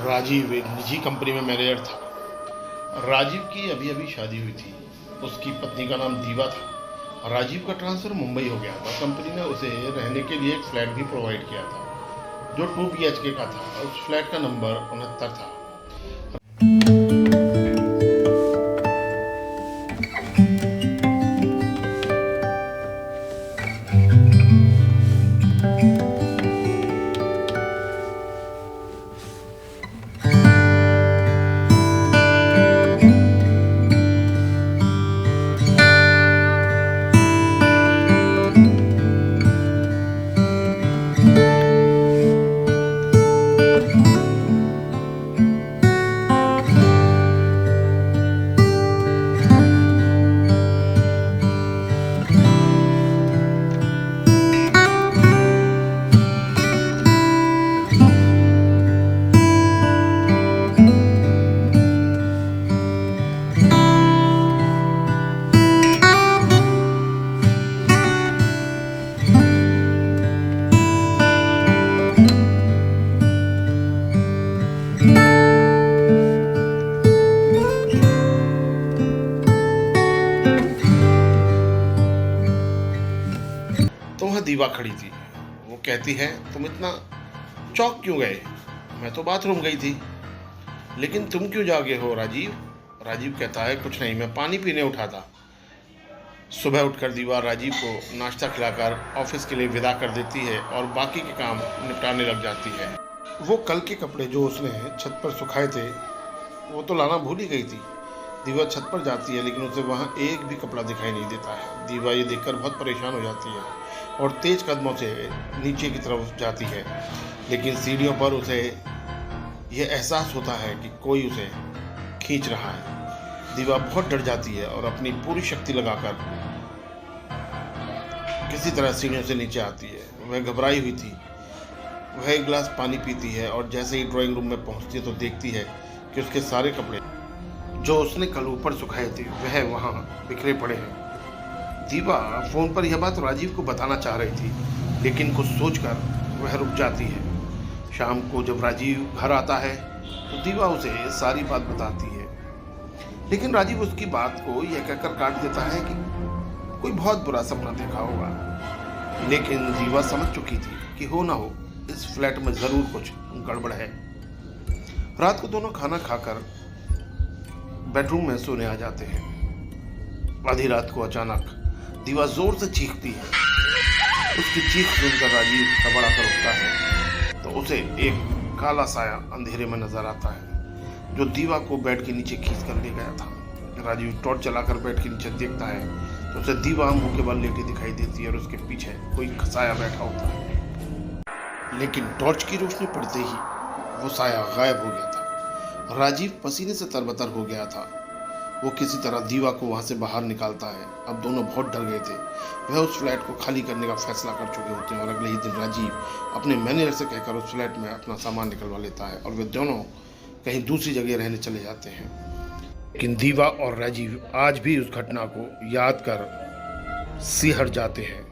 राजीव एक निजी कंपनी में मैनेजर था। राजीव की अभी अभी शादी हुई थी। उसकी पत्नी का नाम दीवा था। राजीव का ट्रांसफ़र मुंबई हो गया था। कंपनी ने उसे रहने के लिए एक फ्लैट भी प्रोवाइड किया था जो 2 BHK का था। उस फ्लैट का नंबर 69 था। तो वहाँ दीवा खड़ी थी। वो कहती है, तुम इतना चौंक क्यों गए? मैं तो बाथरूम गई थी। लेकिन तुम क्यों जागे हो राजीव? राजीव कहता है, कुछ नहीं, मैं पानी पीने उठा था। सुबह उठकर दीवा राजीव को नाश्ता खिलाकर ऑफिस के लिए विदा कर देती है और बाकी के काम निपटाने लग जाती है। वो कल के कपड़े जो उसने छत पर सुखाए थे वो तो लाना भूल ही गई थी। दीवा छत पर जाती है लेकिन उसे वहाँ एक भी कपड़ा दिखाई नहीं देता है। दीवा ये देखकर बहुत परेशान हो जाती है और तेज कदमों से नीचे की तरफ जाती है, लेकिन सीढ़ियों पर उसे यह एहसास होता है कि कोई उसे खींच रहा है। दीवा बहुत डर जाती है और अपनी पूरी शक्ति लगाकर किसी तरह सीढ़ियों से नीचे आती है। वह घबराई हुई थी। वह एक गिलास पानी पीती है और जैसे ही ड्राइंग रूम में पहुंचती है तो देखती है कि उसके सारे कपड़े जो उसने कल ऊपर सुखाए थे वह वहाँ बिखरे पड़े हैं। दीवा फोन पर यह बात राजीव को बताना चाह रही थी, लेकिन कुछ सोचकर वह रुक जाती है। शाम को जब राजीव घर आता है तो दीवा उसे सारी बात बताती है, लेकिन राजीव उसकी बात को यह कहकर काट देता है कि कोई बहुत बुरा सपना देखा होगा। लेकिन दीवा समझ चुकी थी कि हो ना हो इस फ्लैट में जरूर कुछ गड़बड़ है। रात को दोनों खाना खाकर बेडरूम में सोने आ जाते हैं। आधी रात को अचानक दीवा जोर से चीखती है। उसकी चीख सुनकर राजीव घबरा कर उठता है तो उसे एक काला साया अंधेरे में नजर आता है जो दीवा को बेड के नीचे खींच कर ले गया था। राजीव टॉर्च चलाकर बेड के नीचे देखता है तो उसे दीवा मुंह के बल लेटी दिखाई देती है और उसके पीछे कोई साया बैठा होता है, लेकिन टॉर्च की रोशनी पड़ते ही वो साया गायब हो गया था। राजीव पसीने से तरबतर हो गया था। वो किसी तरह दीवा को वहां से बाहर निकालता है। अब दोनों बहुत डर गए थे। वह उस फ्लैट को खाली करने का फैसला कर चुके होते हैं और अगले ही दिन राजीव अपने मैनेजर से कहकर उस फ्लैट में अपना सामान निकलवा लेता है और वे दोनों कहीं दूसरी जगह रहने चले जाते हैं। लेकिन दीवा और राजीव आज भी उस घटना को याद कर सिहर जाते हैं।